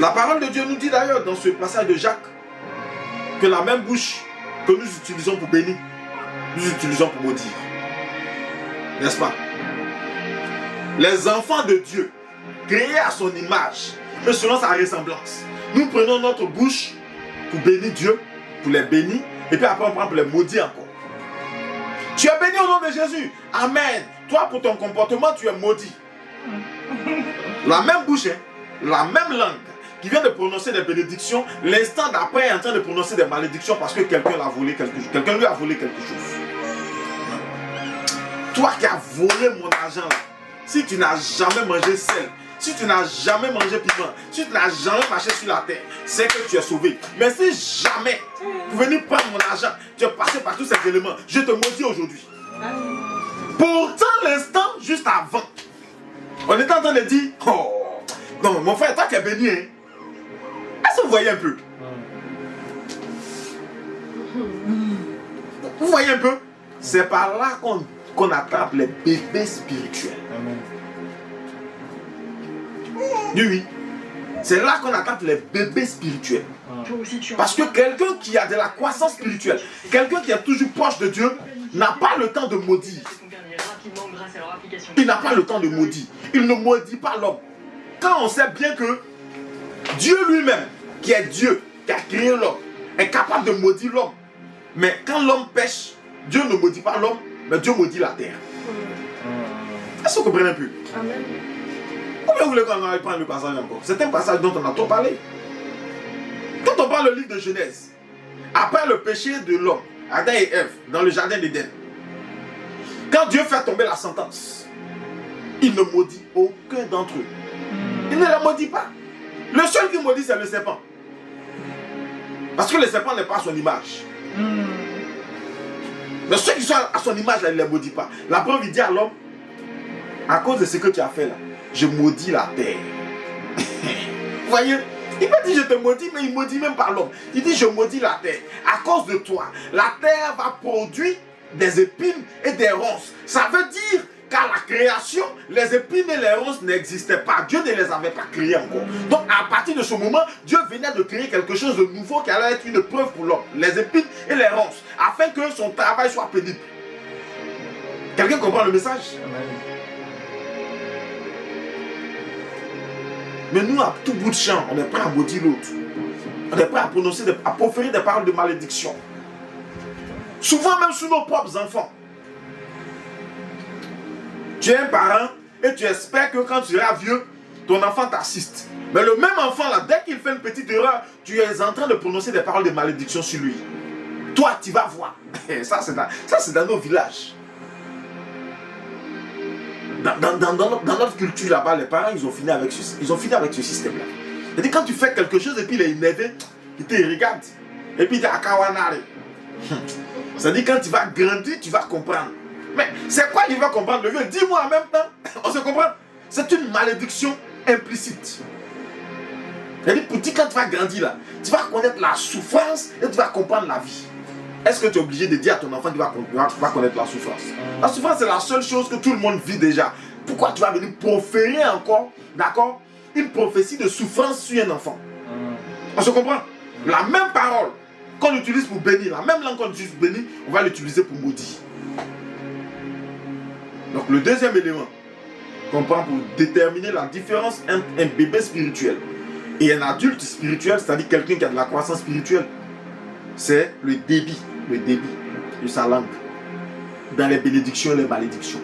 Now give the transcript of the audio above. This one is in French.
La parole de Dieu nous dit d'ailleurs dans ce passage de Jacques que la même bouche que nous utilisons pour bénir, nous utilisons pour maudire. N'est-ce pas? Les enfants de Dieu, créés à son image et selon sa ressemblance, nous prenons notre bouche pour bénir Dieu, pour les bénir, et puis après on prend pour les maudire encore. Tu es béni au nom de Jésus. Amen. Toi, pour ton comportement, tu es maudit. La même bouche, hein, la même langue qui vient de prononcer des bénédictions, l'instant d'après est en train de prononcer des malédictions parce que quelqu'un l'a volé quelque chose. Quelqu'un lui a volé quelque chose. Toi qui as volé mon argent, là, si tu n'as jamais mangé sel, si tu n'as jamais mangé piment, si tu n'as jamais marché sur la terre, c'est que tu es sauvé. Mais si jamais, pour venir prendre mon argent, tu es passé par tous ces éléments, je te maudis aujourd'hui. Pourtant, l'instant juste avant, on était en train de dire, oh, non, mon frère, toi qui es béni, hein? Est-ce que vous voyez un peu? Vous voyez un peu? C'est par là qu'on attrape les bébés spirituels. Oui. C'est là qu'on attrape les bébés spirituels. Parce que quelqu'un qui a de la croissance spirituelle, quelqu'un qui est toujours proche de Dieu, n'a pas le temps de maudire. Il n'a pas le temps de maudire. Il ne maudit pas l'homme. Quand on sait bien que Dieu lui-même, qui est Dieu, qui a créé l'homme, est capable de maudire l'homme. Mais quand l'homme pêche, Dieu ne maudit pas l'homme, mais Dieu maudit la terre. Est-ce que vous comprenez un peu? Amen. Combien vous voulez qu'on aille prendre le passage encore? C'est un passage dont on a trop parlé. Quand on parle le livre de Genèse, après le péché de l'homme, Adam et Ève, dans le jardin d'Éden, quand Dieu fait tomber la sentence, il ne maudit aucun d'entre eux. Il ne les maudit pas. Le seul qui maudit, c'est le serpent. Parce que le serpent n'est pas à son image. Mais ceux qui sont à son image, là, il ne les maudit pas. La preuve, il dit à l'homme, à cause de ce que tu as fait là, je maudis la terre. Vous voyez? Il peut dire je te maudis, mais il maudit même pas l'homme. Il dit je maudis la terre. À cause de toi, la terre va produire des épines et des ronces. Ça veut dire qu'à la création, les épines et les ronces n'existaient pas. Dieu ne les avait pas créées encore. Donc à partir de ce moment, Dieu venait de créer quelque chose de nouveau qui allait être une preuve pour l'homme. Les épines et les ronces. Afin que son travail soit pénible. Quelqu'un comprend le message? Mais nous, à tout bout de champ, on est prêt à maudire l'autre. On est prêt à prononcer, à proférer des paroles de malédiction. Souvent même sur nos propres enfants. Tu es un parent et tu espères que quand tu seras vieux, ton enfant t'assiste. Mais le même enfant là, dès qu'il fait une petite erreur, tu es en train de prononcer des paroles de malédiction sur lui. Toi, tu vas voir. Ça, c'est dans nos villages. Dans notre culture là-bas, les parents, ils ont fini avec ce système-là. C'est-à-dire quand tu fais quelque chose et puis il est énervé, il te regarde. Et puis il dit Akawanare. C'est-à-dire quand tu vas grandir, tu vas comprendre. Mais c'est quoi qu'il va comprendre le vieux? Dis-moi en même temps. On se comprend? C'est une malédiction implicite. C'est-à-dire pour dire quand tu vas grandir là, tu vas connaître la souffrance et tu vas comprendre la vie. Est-ce que tu es obligé de dire à ton enfant qu'il va connaître la souffrance? La souffrance, c'est la seule chose que tout le monde vit déjà. Pourquoi tu vas venir proférer encore, d'accord, une prophétie de souffrance sur un enfant? On se comprend? La même parole qu'on utilise pour bénir, la même langue qu'on utilise pour bénir, on va l'utiliser pour maudire. Donc le deuxième élément qu'on prend pour déterminer la différence entre un bébé spirituel et un adulte spirituel, c'est-à-dire quelqu'un qui a de la croissance spirituelle, c'est le débit de sa langue dans les bénédictions et les malédictions.